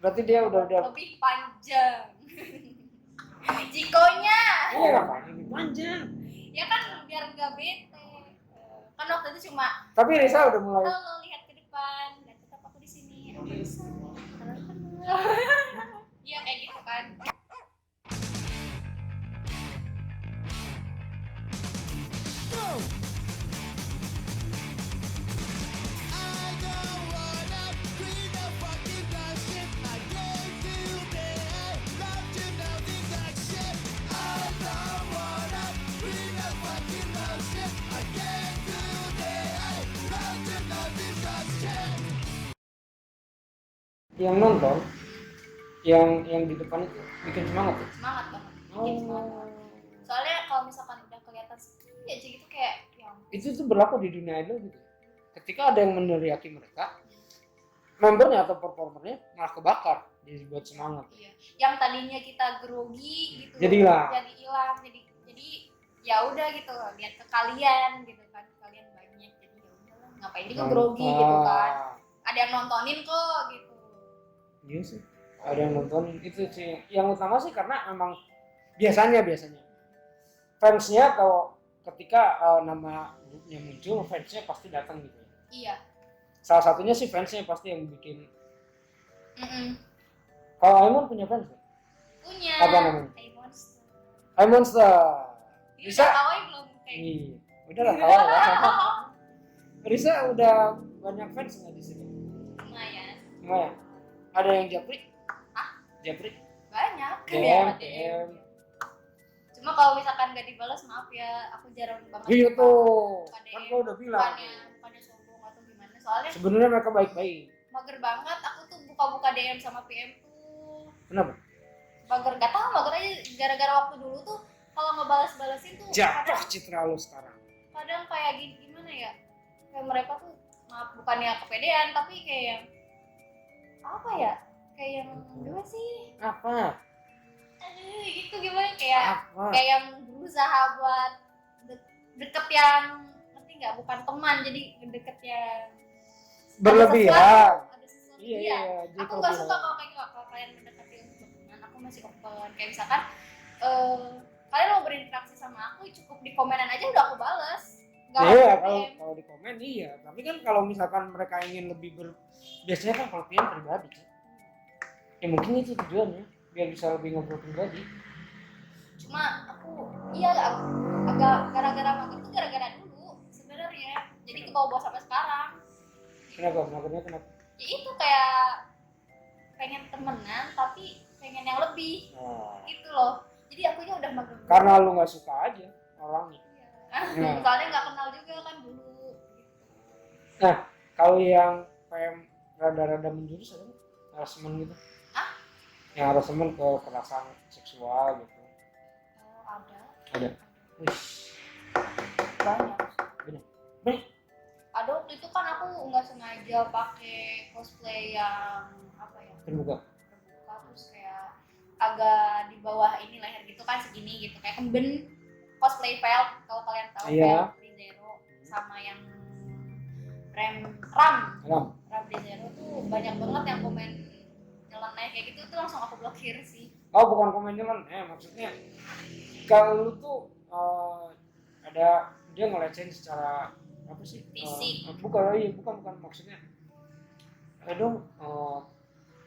Berarti dia udah lebih panjang. Jikonya. Oh, apaan lebih panjang? Ya kan biar nggak bete. Kan waktu itu cuma. Tapi Risa udah mulai. Halo, lihat ke depan dan tetap aku di sini. Aku Risa. Iya kayak gitu kan. Yang nonton yang di depan itu bikin semangat ya? Semangat banget, bikin semangat. Soalnya kalau misalkan udah kelihatan sepi aja gitu kayak yang itu tuh berlaku di dunia idol gitu. Ketika ada yang meneriaki mereka, membernya atau performernya malah kebakar, jadi buat semangat. iya. Yang tadinya kita grogi gitu Jadi hilang. Jadi ya udah gitu lihat ke kalian gitu kan, kalian banyak jadi ya udahlah ngapain juga grogi gitu kan. Ada yang nontonin kok gitu. Iya sih. Ada yang nontonin itu sih. Yang utama sih karena emang biasanya fansnya kalau ketika nama grupnya muncul, fansnya pasti datang gitu. Iya. Salah satunya sih fansnya pasti yang bikin. Mm-mm. Kalau Aimon punya fans? Punya. Apa namanya? iMonster. iMonster. Bisa kawaii belum kayak gitu? Iya. Udahlah kawan ya. Risa udah banyak fans nggak di sini? Lumayan. Lumayan. Ada yang japri? Japri? Banyak. DM. Cuma kalau misalkan nggak dibalas maaf ya, aku jarang banget. Iya tuh. Kan gua udah bilang. Bukannya sombong atau gimana. Soalnya sebenarnya mereka baik-baik. mager banget. Aku tuh buka-buka DM sama PM tuh. Kenapa? Mager, gak tau, mager aja gara-gara waktu dulu tuh kalau ngebalas-balasin tuh Jatuh citra lu sekarang. kadang kayak gimana ya, kayak mereka tuh maaf bukannya kepedean tapi kayak yang apa ya, kayak yang gimana sih, Apa? itu gimana kayak Apa? kayak yang berusaha buat deket yang ngerti nggak, bukan teman jadi deket yang berlebihan. ada sesuatu. Iya, aku nggak suka kalau kayak gitu. Kalau kalian mendekati untuk teman, aku masih open. Kayak misalkan kalian mau berinteraksi sama aku, cukup di komenan aja udah aku balas. Iya, kalau di komen iya. Tapi kan kalau misalkan mereka ingin lebih biasanya kan kalau PM pribadi. Ya mungkin itu tujuannya, biar bisa lebih ngobrol pribadi. Cuma aku agak gara-gara mager tuh gara-gara dulu sebenarnya. Jadi kebawa sampai sekarang. Kenapa? Magernya kenapa? Ya itu kayak pengen temenan tapi pengen yang lebih. Gitu loh. Jadi akunya udah mager. Karena lu nggak suka aja orangnya. Iya. Soalnya nggak kenal juga kan dulu. Nah, kalau yang PM rada-rada menjurus ada nggak? Harassment gitu? Yang harassment ke kekerasan seksual gitu? Oh, ada. Wih. Banyak. Banyak. Ada waktu itu kan aku nggak sengaja pakai cosplay yang apa ya? Terbuka terus kayak agak di bawah ini leher gitu kan, segini gitu kayak kemben cosplay Velt, kalau kalian tahu. Iya. Velt Zero sama yang Ram Zero tuh banyak banget yang komen nyeleneh kayak gitu tuh, langsung aku blokir sih. Oh, bukan komen nyeleneh, maksudnya kalau lu tuh ada dia ngelecehin secara apa sih? Fisik. Bukan maksudnya.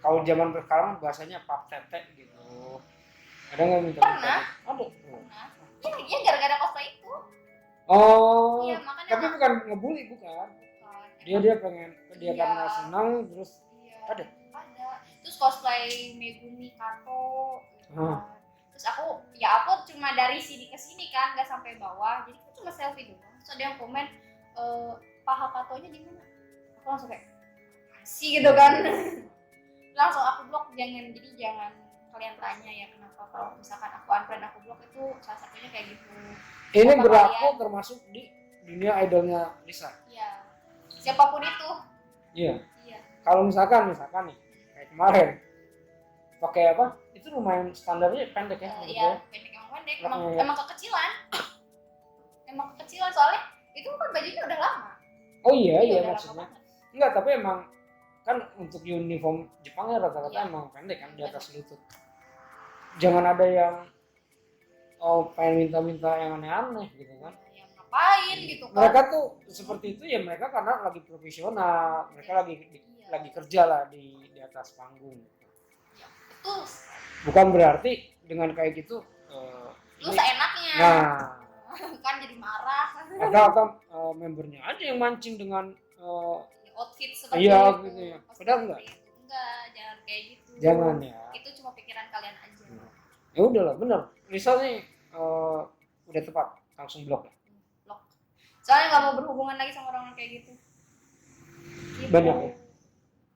Kalau zaman sekarang bahasanya pap tete gitu. Ada nggak minta? Pernah. Ada. Iya gara-gara cosplay itu. Oh. Iya, makanya tapi bukan ngebully, bukan. Dia pengen karena senang terus. Iya. Ada. Terus cosplay Megumi Kato. Gitu. Terus aku cuma dari sini ke sini kan, nggak sampai bawah. Jadi aku cuma selfie doang. Terus ada yang komen paha Katonya di mana? Aku langsung kayak sih gitu kan. Langsung aku blok, jangan kalian tanya ya kenapa kalau misalkan aku unfriend aku blok, itu salah satunya kayak gitu. Ini berlaku termasuk di dunia idolnya Risa. Iya. Siapapun itu. Iya. Kalau misalkan nih kayak kemarin pakai apa? Itu lumayan standarnya pendek ya. Iya, pendek. Emang kekecilan. Soalnya itu kan bajunya udah lama. Oh iya maksudnya. Enggak, tapi emang kan untuk uniform Jepang ya rata-rata Iya. emang pendek kan di atas lutut. Jangan ada yang pengen minta-minta yang aneh-aneh gitu kan. Yang ngapain gitu kan. Mereka tuh seperti itu ya mereka karena lagi profesional, mereka Iya. lagi kerja lah di atas panggung. Ya, itu Bukan berarti dengan kayak gitu lu seenaknya. nah Kan jadi marah. atau membernya aja yang mancing dengan Outfit seperti iya itu. gitu ya. Pasti Padahal enggak. seperti itu. Enggak, jangan kayak gitu. Jangan ya. Itu cuma pikiran kalian aja. Ya udahlah bener. Rizal nih udah tepat langsung blok ya. Blok. Soalnya nggak mau berhubungan lagi sama orang kayak gitu. Gitu. Banyak ya?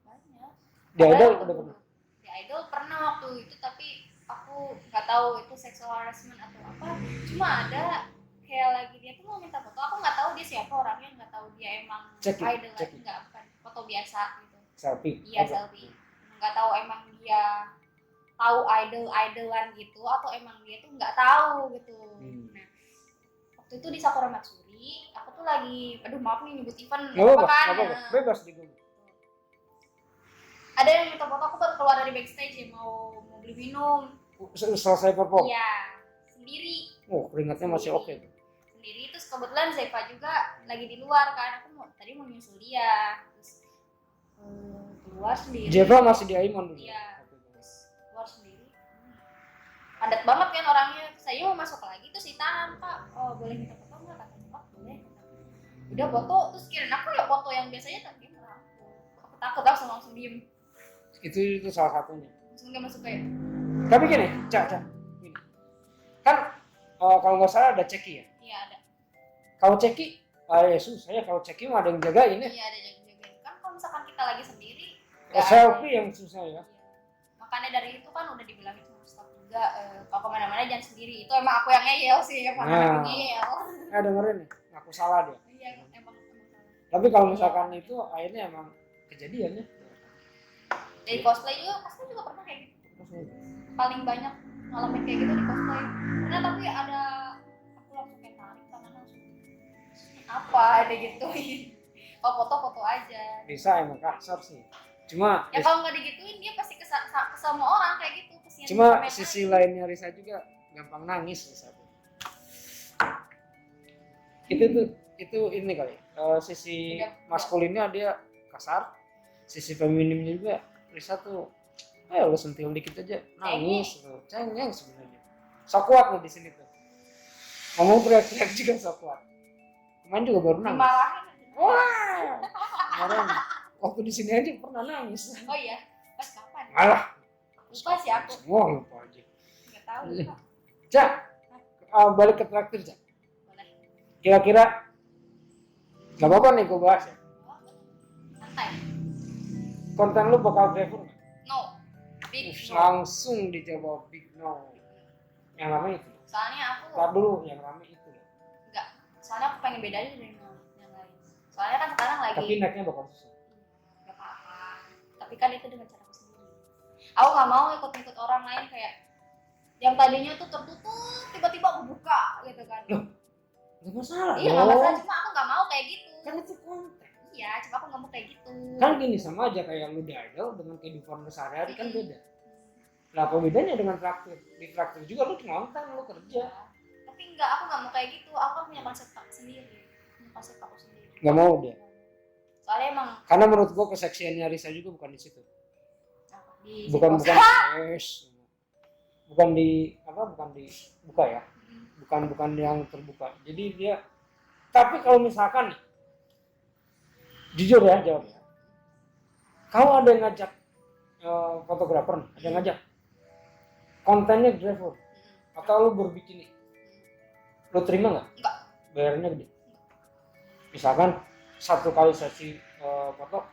Banyak. Di idol Padahal udah pernah. Di idol pernah waktu itu, tapi aku nggak tahu itu sexual harassment atau apa. Cuma ada kayak lagi dia tuh mau minta foto, aku nggak tahu dia siapa orangnya, nggak tahu dia emang idol Check. nggak, bukan foto biasa gitu. Selfie. Iya selfie. Nggak tahu emang dia tahu idolan gitu atau emang dia tuh nggak tahu gitu. Nah waktu itu di Sakura Matsuri aku tuh lagi, aduh maaf nih nyebut event Nggak apa-apa, kan. nggak apa-apa. Bebas di gue. Ada yang minta foto, aku baru keluar dari backstage ya, mau beli minum. Selesai perform. Iya, sendiri. Oh, keringatnya masih oke. Sendiri, terus kebetulan Zeva juga lagi di luar kan. Aku tadi mau nyusul dia. Terus keluar sendiri. Zeva masih di Aimon dulu. Iya. Terus keluar sendiri. Padat banget kan orangnya. Saya mau masuk lagi terus ditahan, Pak. Oh, boleh minta foto enggak? Katanya, Pak, boleh. Udah foto, terus kirain aku ya foto yang biasanya tak dia merangkul. Aku takut langsung diem. Itu salah satunya. Langsung dia masuk kayak. Tapi gini, Cak. Gini. Kan kalau nggak salah ada ceki ya. Iya ada. Kalau ceki, ya susah ya kalau ceki mah ada yang jagain ya. Iya ada jaga-jagain. Kan kalau misalkan kita lagi sendiri, Selfie yang susah ya. Makanya dari itu kan udah dibilangin sama staff juga, kalau kemana-mana jangan sendiri. Itu emang aku yang ngeyel sih, emang aku ngeyel. Dengerin nih, aku salah dia. Iya emang salah. Tapi kalau misalkan itu akhirnya emang kejadian ya. Dari cosplay juga pernah kayak gitu. Paling banyak ngalamin kayak gitu di cosplay. Karena tapi ada, aku langsung kayak tarik tangan langsung. Apa ada gituin? Oh foto aja. Bisa emang kasar sih. Cuma Ya kalau nggak digituin dia pasti ke semua orang kayak gitu. Kesian cuma sama sisi yang lainnya Risa juga gampang nangis Risa. Itu ini kali. Sisi maskulinnya dia kasar, sisi femininnya juga Risa tuh lu sentil dikit aja nangis tuh. Cengeng sebenarnya. So kuat nih di sini tuh. Ngomong teriak-teriak juga so kuat. Kemarin juga baru nangis. dimarahin. Wah. Kemarin waktu di sini aja pernah nangis. Oh iya, pas kapan? Malah Lupa sih aku. semua lupa aja. Nggak tahu lupa. Cak, balik ke traktir Cak. Boleh. Kira-kira nggak apa-apa nih gue bahas ya. Santai. Konten lu bakal driver nggak? No. Big no. Langsung dijawab big no. Yang rame itu. Soalnya aku Ntar dulu yang rame itu. enggak. Soalnya aku pengen bedain dari yang lain. Soalnya kan sekarang lagi. Tapi naiknya bakal susah. Gak apa-apa. Tapi kan itu dengan cara aku sendiri. Aku nggak mau ikut-ikut orang lain kayak yang tadinya tuh tertutup tiba-tiba aku buka gitu kan. Loh, nggak masalah. Iya nggak masalah, cuma aku nggak mau kayak gitu. Kan itu konten. Iya, cuma aku nggak mau kayak gitu. Kan gini sama aja kayak lu di idol dengan kehidupan lu sehari-hari kan beda. Nah, apa bedanya dengan traktir? Di traktir juga lu nonton, lu kerja. Tapi enggak, aku nggak mau kayak gitu. Aku kan punya konsep aku sendiri. Punya konsep aku sendiri. Nggak mau dia. Soalnya emang Karena menurut gua keseksiannya Risa juga bukan di situ. di Bukan dibuka ya. Bukan yang terbuka. Jadi dia tapi kalau misalkan nih jujur ya jawabnya. Kalau ada yang ngajak fotografer, ada yang ngajak kontennya driver atau lu berbikini, lu terima nggak? Enggak. Bayarnya gede. Misalkan satu kali sesi foto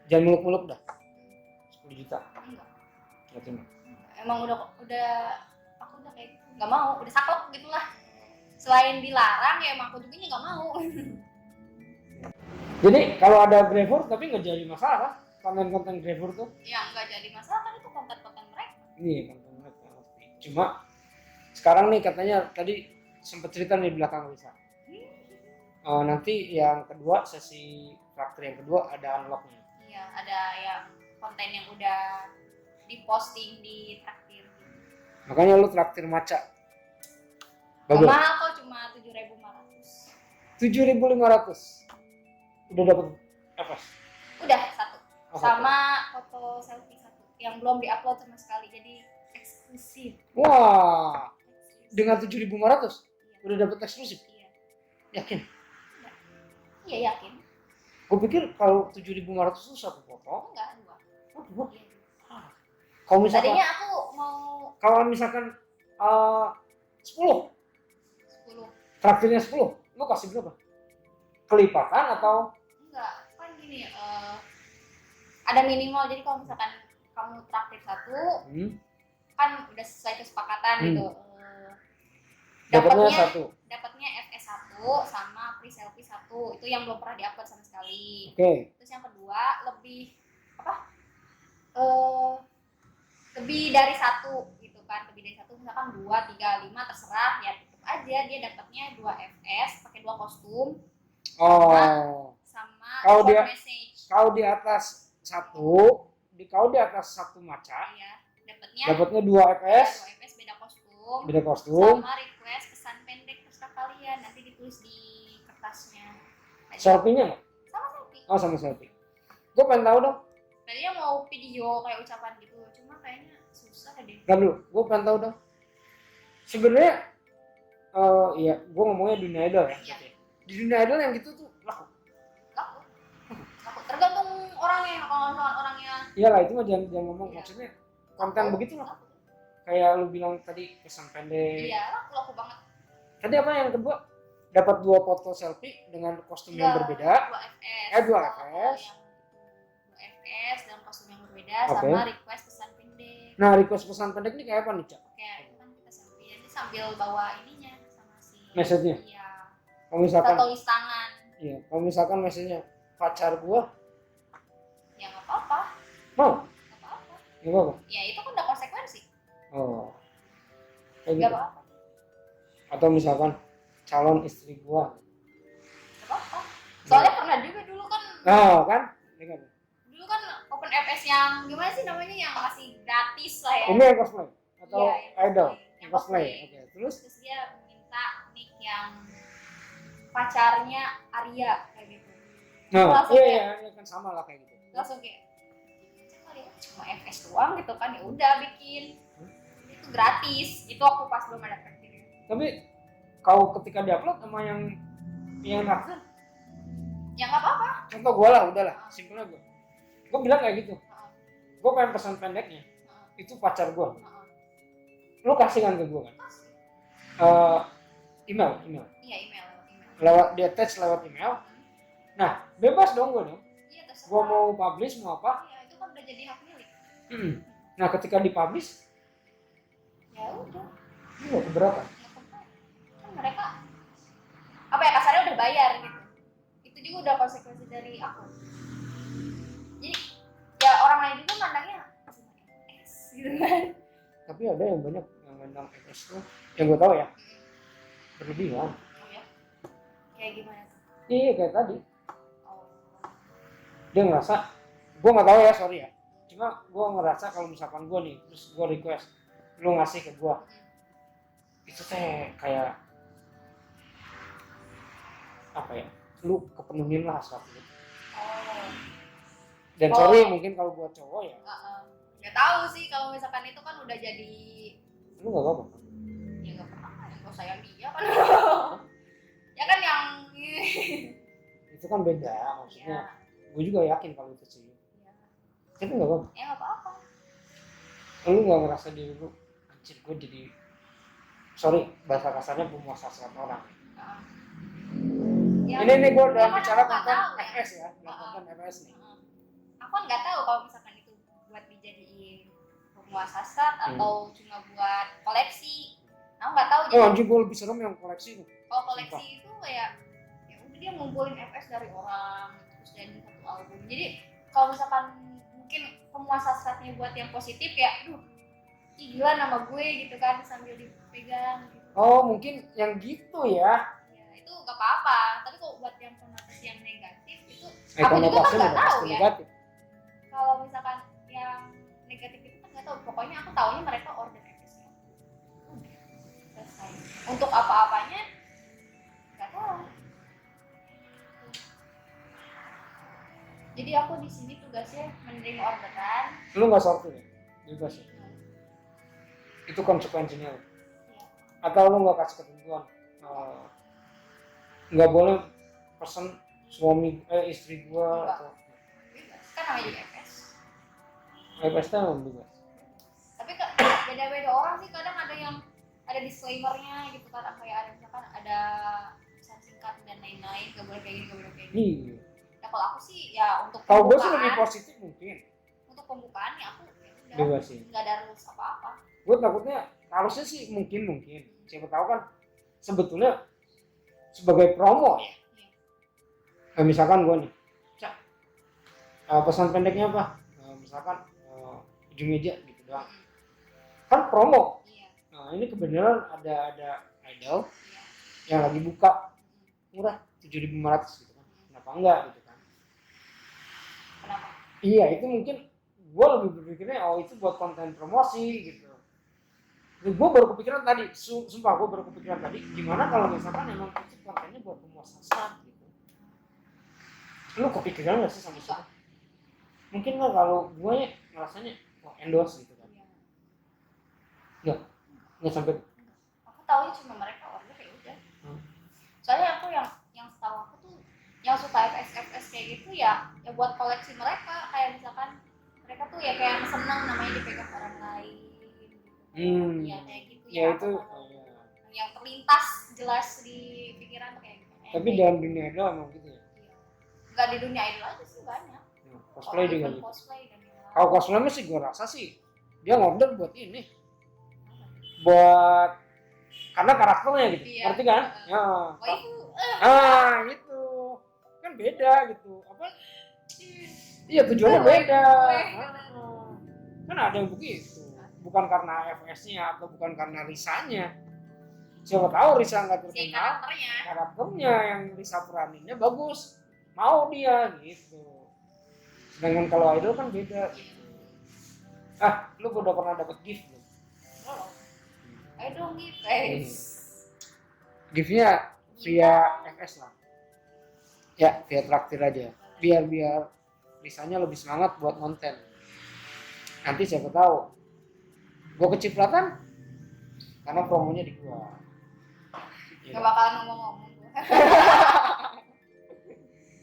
jangan muluk-muluk dah 10 juta. Nggak terima. Emang udah aku udah kayak gitu. Nggak mau, udah saklek gitulah. Selain dilarang ya emang aku juga nggak mau. Jadi kalau ada driver tapi nggak jadi masalah konten-konten driver tuh. Ya nggak jadi masalah kan itu konten-konten mereka. Iya konten mereka. Cuma sekarang nih katanya tadi sempat cerita nih di belakang Lisa. Nanti yang kedua sesi traktir yang kedua ada unlocknya. Iya ya ada yang konten yang udah diposting di traktir gitu. Makanya lu traktir maca. Gak Bagus. mahal kok, cuma 7.500. 7.500. Udah dapat apa? Udah satu. Oh, Sama foto selfie satu yang belum diupload sama sekali, jadi eksklusif. Wah, Eksklusif. dengan 7.500 Iya. udah dapat eksklusif. Iya. Yakin? Iya yakin. Gue pikir kalau 7.500 itu satu foto. Enggak, dua. Oh, dua. Iya, dua. Kalau misalkan Tadinya aku mau kalau misalkan 10, 10. traktirnya 10, lu kasih berapa? Kelipatan atau Enggak, kan gini, ada minimal. Jadi kalau misalkan kamu traktir satu, kan udah sesuai kesepakatan gitu. dapatnya Dapatnya satu? dapatnya FS 1 sama free selfie 1. Itu yang belum pernah diupload sama sekali. Oke. Terus yang kedua lebih apa? Lebih dari satu gitu kan. Lebih dari satu, misalkan 2, 3, 5 terserah ya, tetap aja dia dapatnya 2 FS pakai 2 kostum Oh. sama Kalau short dia- message. Kalau di atas satu, kalau di atas satu maca, Ya, dapatnya dapatnya 2 2 fps, FS beda kostum. beda kostum. Sama request pesan pendek terserah kalian, nanti ditulis di kertasnya aja. Selfie-nya nggak? Sama selfie. Oh, sama selfie. Gue pengen tahu dong. Tadinya mau video kayak ucapan gitu, cuma kayaknya susah deh. Ntar dulu, gue pengen tahu dong. Sebenarnya, iya, gue ngomongnya dunia idol ya. Iya. Di dunia idol yang gitu tuh laku. Laku. Tergantung orangnya. Kalau misalkan orangnya Iyalah, itu mah jangan ngomong. Iya. Maksudnya konten laku, begitu lah. laku. Kayak lu bilang tadi pesan pendek. Iya, laku banget. Tadi apa yang kedua? Dapat 2 foto selfie dengan kostum yang berbeda. 2 FS. 2 Kalau FS. yang 2 FS dalam kostum yang berbeda Oke. sama request pesan pendek. Nah, request pesan pendek ini kayak apa nih, Cak? Oke, itu kan kita selfie. Jadi sambil bawa ininya sama si Message-nya? Iya. Kalau misalkan, Kita tulis tangan. iya, kalau misalkan message-nya pacar gua, Ya nggak apa-apa. mau? Nggak apa-apa. Gak apa-apa. Ya itu kan udah konsekuensi. Oh, kayak Nggak gitu. apa-apa. Atau misalkan calon istri gua. Nggak apa-apa. Soalnya pernah juga dulu kan. Oh, kan? Dengar. Dulu kan open FS yang gimana sih namanya, yang masih gratis lah ya. Ini yang cosplay atau Iya, yang idol? cosplay. Yang cosplay. Oke, terus? Terus dia minta nick yang pacarnya Arya kayak gitu. Nah, Langsung iya, kan sama lah kayak gitu. Langsung kayak cuma FS doang gitu kan, ya udah bikin. Itu gratis. Itu aku pas belum ada traktirnya. Tapi kau ketika diupload sama yang naktir, Ya nggak apa-apa. contoh gua lah, udahlah, simpelnya gua bilang kayak gitu. Gua pengen pesan pendeknya, itu pacar gua. Lu kasih kan ke gua kan? Email. Iya, email. Lewat dia attach lewat email. Nah, bebas dong gua dong. Iya, terserah. Gua mau publish mau apa? Iya, itu kan udah jadi hak milik. Nah, ketika dipublish, Ya udah. itu keberatan. Ya kan mereka apa ya, kasarnya udah bayar gitu. Itu juga udah konsekuensi dari aku. Jadi ya orang lain juga mandangnya cuma FS gitu kan. Tapi ada yang banyak yang mandang FS tuh, yang gua tahu ya, berlebihan. Oh ya. Kayak gimana tuh? Iya, kayak tadi. Oh. Dia ngerasa, gua nggak tahu ya, sorry ya. Cuma gua ngerasa kalau misalkan gua nih, terus gua request, lu ngasih ke gua, itu teh kayak apa ya? Lu kepenuhin lah hasrat lu. Oh. Dan Oh. sorry mungkin kalau gua cowok ya, Nggak tahu sih kalau misalkan itu kan udah jadi, lu nggak apa-apa. ya nggak apa-apa, yang kau sayang dia kan. Ya kan yang Itu kan beda, maksudnya. Gua juga yakin kalau itu sih. Tapi nggak apa-apa. ya nggak apa-apa. Lu nggak ngerasa diri lu, anjir gua jadi, sorry bahasa kasarnya penguasa hasrat orang. Ya, Ini gua dalam kan bicara aku nggak tentang tahu ya. FS ya, dalam konten FS nih. Aku kan nggak tahu kalau misalkan itu buat dijadiin penguasa hasrat atau cuma buat koleksi. Aku nggak tahu. Oh Jadi anjir, gua lebih serem yang koleksi tuh. kalau koleksi itu kayak ya udah dia ngumpulin FS dari orang terus jadi satu album. Jadi kalau misalkan mungkin penguasa hasratnya buat yang positif ya, ih gila nama gue gitu kan sambil dipegang gitu. Oh mungkin yang gitu ya. Ya itu nggak apa-apa. Tapi kalau buat yang konotasi yang negatif itu aku juga kan Konotasi nggak udah tahu pasti ya. negatif. kalau misalkan yang negatif itu kan nggak tahu, pokoknya aku taunya mereka order FS-nya selesai. Untuk apa-apanya nggak tahu. Jadi aku di sini tugasnya menerima orderan. Lu nggak sortir ya? Bebas ya? Itu konsekuensinya. Iya. Atau lu nggak kasih ketentuan, nggak boleh pesen suami istri gua Enggak. atau Bebas. Kan namanya juga FS. bebas kan bebas. Tapi beda-beda orang sih, kadang ada yang ada disclaimer-nya gitu kan, kayak ada misalkan ada pesan singkat dan lain-lain, gak boleh kayak gini, gak boleh kayak gini. Iya. Ya kalau aku sih ya untuk Kalau gue sih lebih pembukaan, positif mungkin. untuk pembukaan ya aku ya udah, Bebas sih. nggak ada rules apa-apa. Gue takutnya harusnya sih mungkin. Siapa tahu kan sebetulnya sebagai promo ya. Iya. Misalkan gue nih, Cak, pesan pendeknya apa? Misalkan ujung meja gitu doang. Kan promo. Iya. Nah ini kebenaran ada idol Iya. yang lagi buka murah 7.500 gitu kan. Kenapa enggak gitu kan? Kenapa? Iya itu mungkin gue lebih berpikirnya itu buat konten promosi gitu. Gue baru kepikiran tadi, sumpah gue baru kepikiran tadi, gimana kalau misalkan emang itu kontennya buat pemuasan gitu. Lu kepikiran gak sih sama situ? Mungkin nggak kalau gue ya ngerasanya endorse gitu kan? Nggak sampai. Aku tahu cuma mereka order ya udah. Soalnya aku yang setahu aku tuh yang suka FS kayak gitu ya buat koleksi mereka, kayak misalkan mereka tuh ya kayak seneng namanya dipegang orang lain. Ya kayak gitu ya. Itu yang terlintas jelas di pikiran tuh kayak gitu. Tapi dalam dunia idol emang gitu ya? Nggak di dunia idol aja sih banyak. Cosplay juga gitu. Cosplay dan kalau cosplay sih gue rasa sih dia ngorder buat ini, buat karena karakternya gitu. Iya. Ngerti kan? Ya. Gitu kan beda gitu apa? Iya tujuannya beda. Kan ada yang begitu, bukan karena FS-nya atau bukan karena Risanya. Siapa tahu Risa nggak terkenal, karakternya yang Risa peraninnya bagus, mau dia gitu. Sedangkan kalau idol kan beda gitu. Lu udah pernah dapet gift belum? I don't give face. Giftnya via FS lah. Ya, via traktir aja. Biar Risanya lebih semangat buat konten. Nanti siapa tahu gue kecipratan karena promonya di gua. Gak bakalan ngomong-ngomong gue.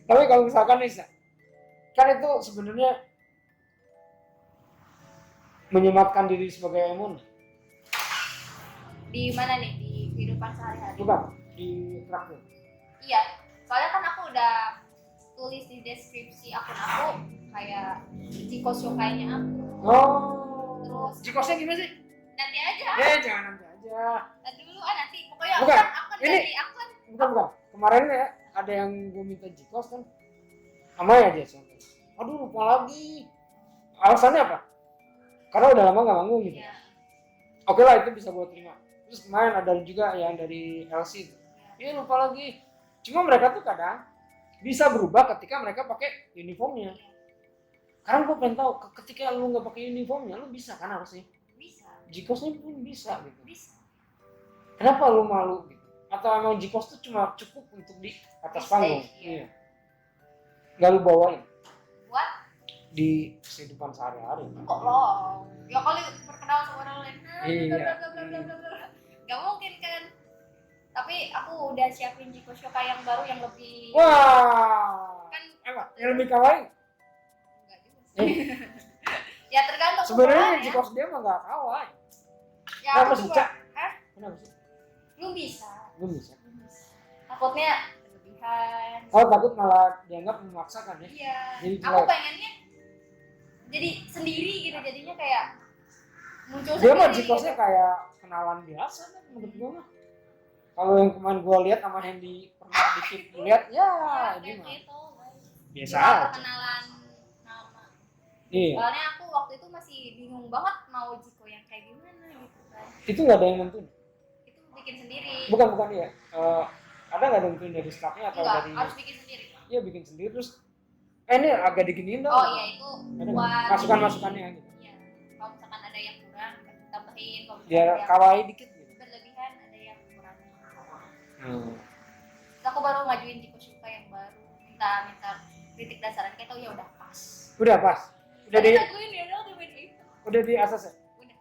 Tapi kalau misalkan Risa, kan itu sebenarnya menyematkan diri sebagai Emon. Di mana nih, di kehidupan sehari-hari? Bukan, di traktir. Iya, soalnya kan aku udah tulis di deskripsi akun aku kayak Cikos Yokainya aku. Terus Cikosnya gimana sih? nanti aja. Jangan nanti aja. Nanti dulu nanti. Pokoknya Bukan, akun ini dari akun. Bukan. Kemarin ya ada yang gue minta Cikos kan. Sama ya dia contoh. Aduh lupa lagi. Alasannya apa? Karena udah lama gak manggung gitu. Iya. Oke lah itu bisa gue terima. Terus kemarin ada juga yang dari LC itu. Iya lupa lagi. Cuma mereka tuh kadang bisa berubah ketika mereka pakai uniformnya. Karena gue pengen tahu ketika lu nggak pakai uniformnya lu bisa kan harusnya. Bisa. Jikosnya pun bisa gitu. Bisa. Kenapa lu malu gitu? Atau emang Jikos tuh cuma cukup untuk di atas panggung? Iya. Nggak lu bawain? Buat? Di kehidupan sehari-hari. Kok lo? Ya kali berkenal sama orang lain. Iya. Gak mungkin kan. Tapi aku udah siapin Jikos Yokai yang baru yang lebih. Wah. Kan emang yang lebih kawaii? Enggak juga sih. Ya tergantung. Sebenarnya Jikos dia mah nggak kawaii. Ya Kenapa aku sih, juga. Cak? Kenapa sih? Belum bisa. Belum bisa. Takutnya berlebihan. Oh takut malah dianggap memaksakan ya? Iya. Jadi Aku pengennya jadi sendiri gitu, jadinya kayak muncul dia mah sendiri. Jikosnya kayak kenalan biasa kan menurut gue mah. Kalau yang kemarin gue lihat sama Hendy pernah dikit lihat ya ini mah gitu, biasa cuma aja. perkenalan nama. Iya. Soalnya aku waktu itu masih bingung banget mau Jiko yang kayak gimana gitu kan. Itu nggak ada yang nentuin? Itu bikin sendiri. Bukan ya. Ada nggak nentuin dari staffnya atau Enggak, dari? harus bikin sendiri. Iya bikin sendiri terus Ini agak diginiin dong. Oh iya itu Ada nggak? buat Masukan-masukannya gitu. Iya. Kalau misalkan ada yang kurang kita tambahin, kalau misalkan Biar ada yang kawaii dikit gitu. berlebihan ada yang kurangin. Hmm. Terus aku baru ngajuin Jiko Shuka yang baru, minta kritik dasaran kayak tau ya udah pas. Udah pas. Udah Tadi di laguin ya udah main itu. udah di asas ya. Udah.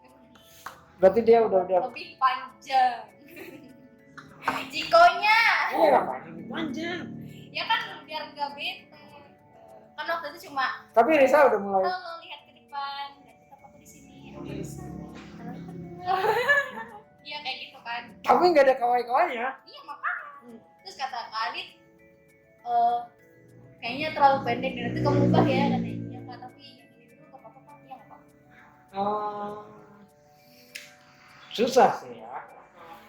Berarti dia udah Lebih panjang. Jikonya. oh ngapain lebih panjang. Ya kan biar nggak bete. Kan waktu itu cuma Tapi Risa udah mulai kalau lihat ke depan dan tetap aku di sini. Iya kayak gitu kan. tapi nggak ada kawaii-kawainya. Iya makanya. Terus kata Kak Adit, kayaknya terlalu pendek dan nanti kamu ubah ya katanya. Iya Kak, tapi ini dulu nggak apa-apa kan? Iya nggak apa-apa. Susah sih ya.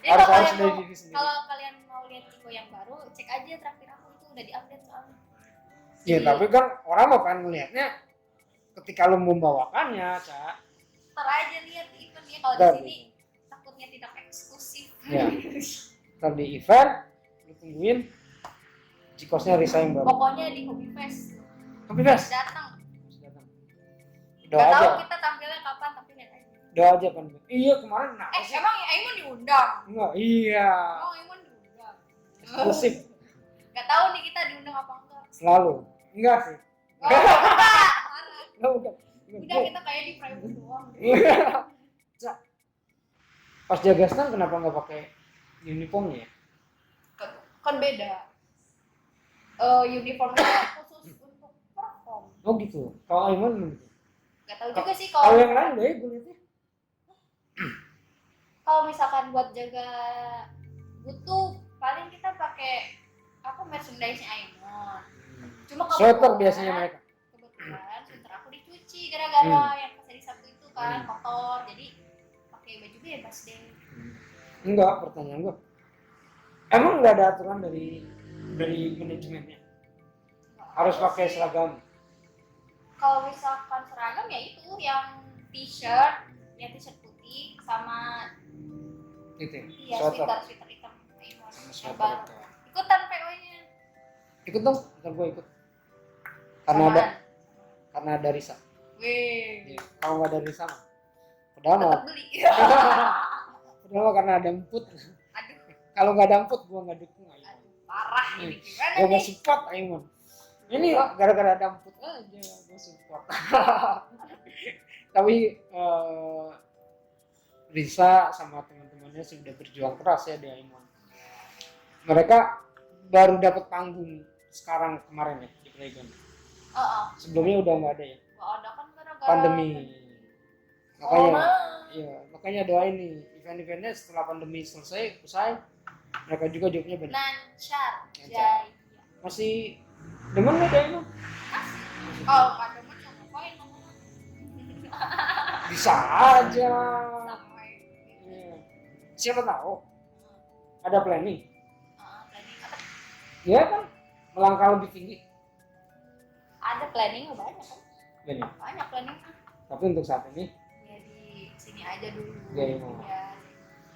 Jadi Harus kalau harus kalian dari mau, diri sendiri. kalau kalian mau lihat Ciko yang baru, cek aja traktir aku itu udah diupdate soalnya. Ya Jadi, tapi kan orang mau kan ngelihatnya ketika lu membawakannya, Cak. ntar aja lihat di event ya kalau di Dan- sini takutnya tidak eksklusif. Ya. Ntar di event, lu tungguin Jikosnya Risa yang baru. Pokoknya di Hobby Fest Tapi Bes, datang. doa Gak tahu aja, kita tampilnya kapan tapi lihat aja. doa aja kan. Iya kemarin nah sih. Emang Aimun diundang? Enggak, iya. Oh Aimun diundang. Eksklusif Gak tahu nih kita diundang apa enggak. selalu. Enggak sih. Oh, enggak. Enggak udah. Udah kita kayak di private doang. Cak. Pas jaga stand kenapa nggak pakai uniformnya ya? Kan beda. Uniformnya khusus untuk perform. Oh gitu. Kalau Aiman gitu. Gak tahu juga sih Kalau kalau yang lain deh gue liatnya. kalau misalkan buat jaga butuh paling kita pakai apa merchandise-nya Aimon. Cuma Sweater biasanya mereka. kebetulan sweater aku dicuci gara-gara yang pas hari Sabtu itu kan kotor jadi pakai baju bebas deh. Enggak, pertanyaan gue. Emang nggak ada aturan dari manajemennya? Harus pakai seragam. Kalau misalkan seragam ya itu yang t-shirt putih sama Gitu. iya Sweater. sweater hitam Aimon Sama yang sweater baru. itu. Ikutan PO-nya. Ikut dong, ntar gue ikut. Karena ada Risa. Weh. Ya, kalau nggak ada Risa mah. Padahal mah. Tetap beli. Padahal mah karena ada emput. Aduh, Kalau nggak ada emput, gue nggak dukung Aiman. parah ini gimana Gue nggak nih? support Aiman. Ini gara-gara ada emput aja gue support. Tapi Risa sama teman-temannya sudah berjuang keras ya di Aiman. Mereka baru dapat panggung sekarang kemarin ya di Playground. Sebelumnya udah nggak ada ya. Gak ada kan gara-gara Pandemi. Corona. Makanya doain nih event-eventnya setelah pandemi selesai usai mereka juga jobnya banyak. Lancar. Lancar. Jaya. Masih demen nggak deh emang? Kalau nggak demen ya ngapain kamu? Bisa aja. Sampai Iya. Siapa tahu ada planning. planning apa? Ya kan melangkah lebih tinggi. Ada planning banyak kan? Banyak. Banyak planning. Tapi untuk saat ini Ya di sini aja dulu. Ya, iya. Ya.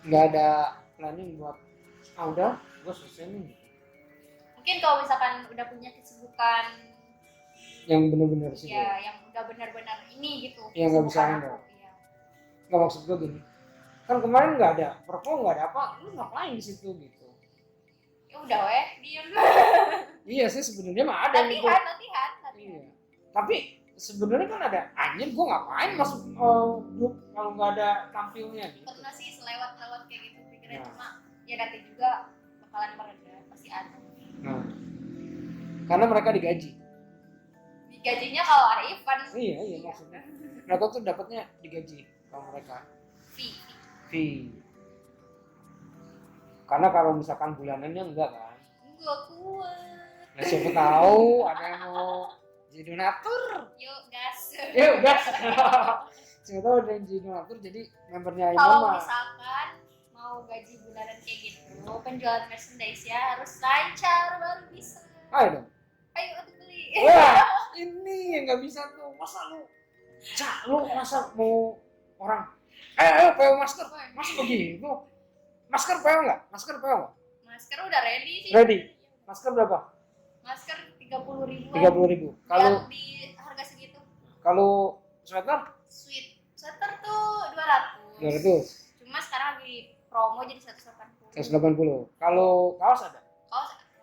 nggak ada planning buat udah gue selesai nih. Mungkin kalau misalkan udah punya kesibukan Yang benar-benar sih. ya yang udah benar-benar ini gitu. Yang nggak bisa kesibukan handle. aku, ya. Nggak maksud gue gini. Kan kemarin nggak ada perform nggak ada apa, lu ngapain di situ gitu. Ya udah weh, diem. Iya sih sebenarnya mah ada gitu. Latihan. Iya. Tapi sebenarnya kan ada anjir gue ngapain masuk grup kalau nggak ada tampilnya gitu. Pernah sih selewat-lewat kayak gitu pikirnya Nah. cuma ya nanti juga bakalan mereda pasti ada. Nah, karena mereka digaji. Gajinya kalau ada event. Iya maksudnya. Mereka tuh dapatnya digaji kalau mereka Fee. fee. Karena kalau misalkan bulanannya enggak kan. Enggak kuat. Nah, siapa tahu ada yang mau jadi donatur. Yuk gas. Ya udah. Siapa tahu ada yang jadi donatur jadi membernya Aiman Kalau mah. misalkan mau gaji bulanan kayak gitu, penjualan merchandise ya harus lancar baru bisa. Ayo dong. Ayo aku beli. Wah, ini yang nggak bisa tuh. Masa lu masa mau orang ayo PO masker. Masa begitu? Masker PO nggak? Masker udah ready sih. Ready. Masker berapa? Masker 3 30.000. 30.000. Kalau Yang di harga segitu. kalau sweater Sweater tuh 200. 200, Cuma sekarang lagi promo jadi 180. 180. Kalau kaos ada?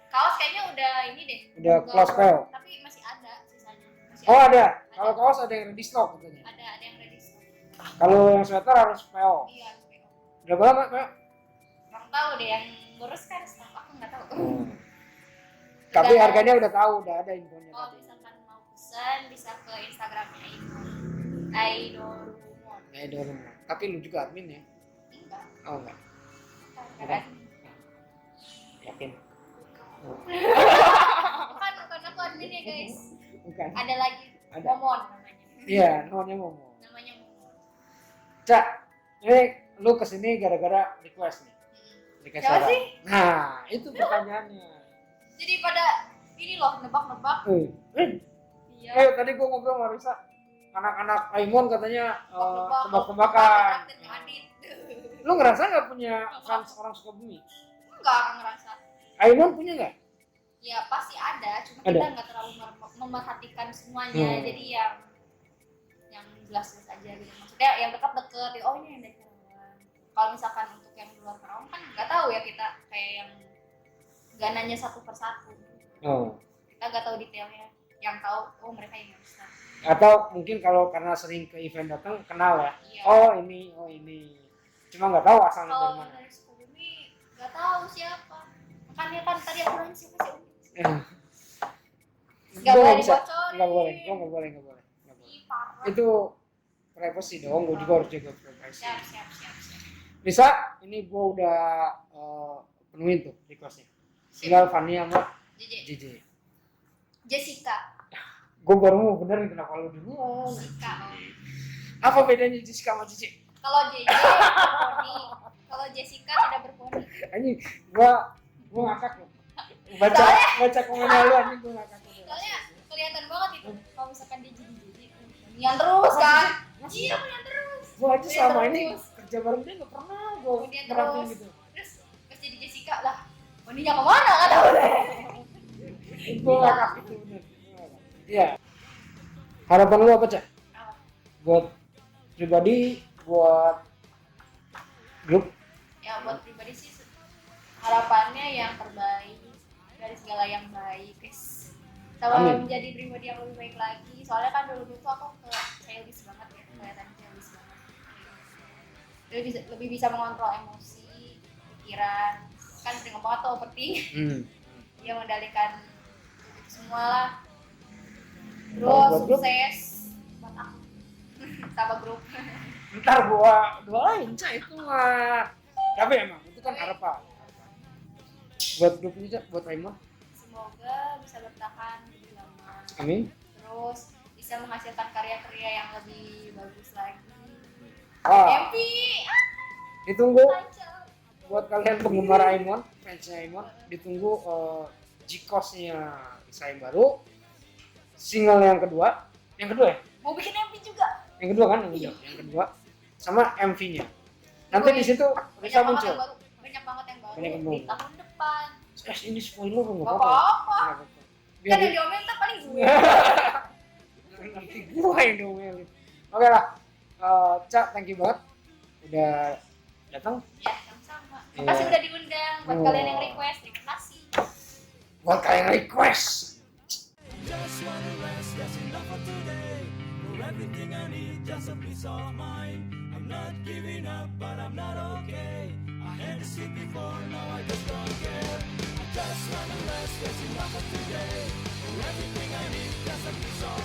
Kaos kayaknya udah ini deh. Udah close sale. Tapi masih ada sisanya. Oh ada. Kalau kaos ada yang ready stock katanya. Ada yang ready stock. Kalau yang sweater harus PO. Iya, harus PO. Berapa lama PO? Kurang tahu deh yang ngurus kan staff aku nggak tahu. Tapi Udah. harganya udah tahu, udah ada infonya Kalau tadi. misalkan mau pesan bisa ke Instagramnya Aidorumon. Ya dorong. Tapi lu juga admin ya? Enggak. Oh enggak. Bukan. Yakin? Bukan aku adminnya guys. Bukan. Ada lagi. Ada. Momon namanya. Iya, namanya Momo. Namanya Momon. Cak, ini lu kesini gara-gara request nih. Request Siapa orang. sih? Nah, itu pertanyaannya. Jadi pada ini loh nebak-nebak. Iya. Tadi gua ngobrol sama Risa. Anak-anak Aimon katanya Tebak-tebakan. Adit. Lu ngerasa nggak punya fans orang Sukabumi? Enggak ngerasa. Aimon punya nggak? Ya pasti ada, cuma Ada. kita nggak terlalu memerhatikan semuanya. Hmm. Jadi yang jelas-jelas aja gitu. Maksudnya yang dekat-dekat, oh ini yang dari Karawang. Kalau misalkan untuk yang di luar Karawang kan nggak tahu ya kita kayak yang nggak nanya satu persatu. Oh. Kita nggak tahu detailnya. Yang tahu, oh mereka yang besar. Atau mungkin kalau karena sering ke event datang kenal ya. Iya. Oh ini. Cuma nggak tahu asalnya dari Kalau mana. dari Sukabumi nggak tahu siapa. Makanya kan tadi aku nanya siapa sih. Nggak Gua boleh bisa. dibocorin. Nggak boleh. Ih, parah. Itu privacy dong. Gue juga harus jaga privacy. Siap. Bisa. Ini gue udah penuhin tuh requestnya. Tinggal Fanny sama JJ. Jessica. Gue baru mau benerin kenapa lu duluan. Jessica. Apa bedanya Jessica sama JJ? Kalau JJ berponi, kalau Jessica tidak berponi. Anjing, gua ngakak loh. Baca komennya lu anjing, gua ngakak. Soalnya kelihatan banget itu. Kalau misalkan dia jadi ponian terus kan? Iya ponian terus. Gua aja Ponian selama terus. ini kerja bareng dia nggak pernah gua Ponian merhatiin terus. gitu. Terus pas jadi Jessica lah, poninya kemana? Nggak tahu deh. Gua ngakak itu bener. Iya. Harapan lu apa, Cak? Apa? Buat pribadi, buat grup. Ya buat pribadi sih harapannya yang terbaik dari segala yang baik guys, sama Amin. menjadi pribadi yang lebih baik lagi. Soalnya kan dulu tuh aku childish banget ya, kelihatan childish banget. Lebih bisa mengontrol emosi, pikiran, kan sering ngomong atau overthinking. Dia mengendalikan semua lah. Terus Buat grup? sukses buat aku sama grup. Ntar gua doain, Cak, itu mah. Tapi emang itu kan harapan. Buat grup ini, Cak, buat Raymond. Semoga bisa bertahan lebih lama. Amin. Terus bisa menghasilkan karya-karya yang lebih bagus lagi. Ah, MP ditunggu lancar. buat kalian penggemar Aimon, fansnya Aimon, ditunggu Jikosnya Isa yang baru, single yang kedua ya? Mau bikin MP juga. Yang kedua kan, yang kedua, sama MV-nya. Nanti di situ bisa muncul. Banyak banget yang baru Banyak yang di baru. tahun depan. Ini spoiler nggak Gak apa-apa. apa-apa. Nggak apa-apa. Kan Biar yang diomelin tuh paling gue. nanti gue yang domelin. Oke lah, Cak, thank you banget udah datang. Ya, sama-sama. Iya. Makasih udah diundang buat Oh. kalian yang request. Terima kasih. Buat kalian request. Just wanna rest, that's enough for today. For everything I need, just a peace of mind. I'm not giving up, but I'm not okay. I had to sleep before, now I just don't care. I just wanna rest, that's enough for today. For everything I need, just a peace of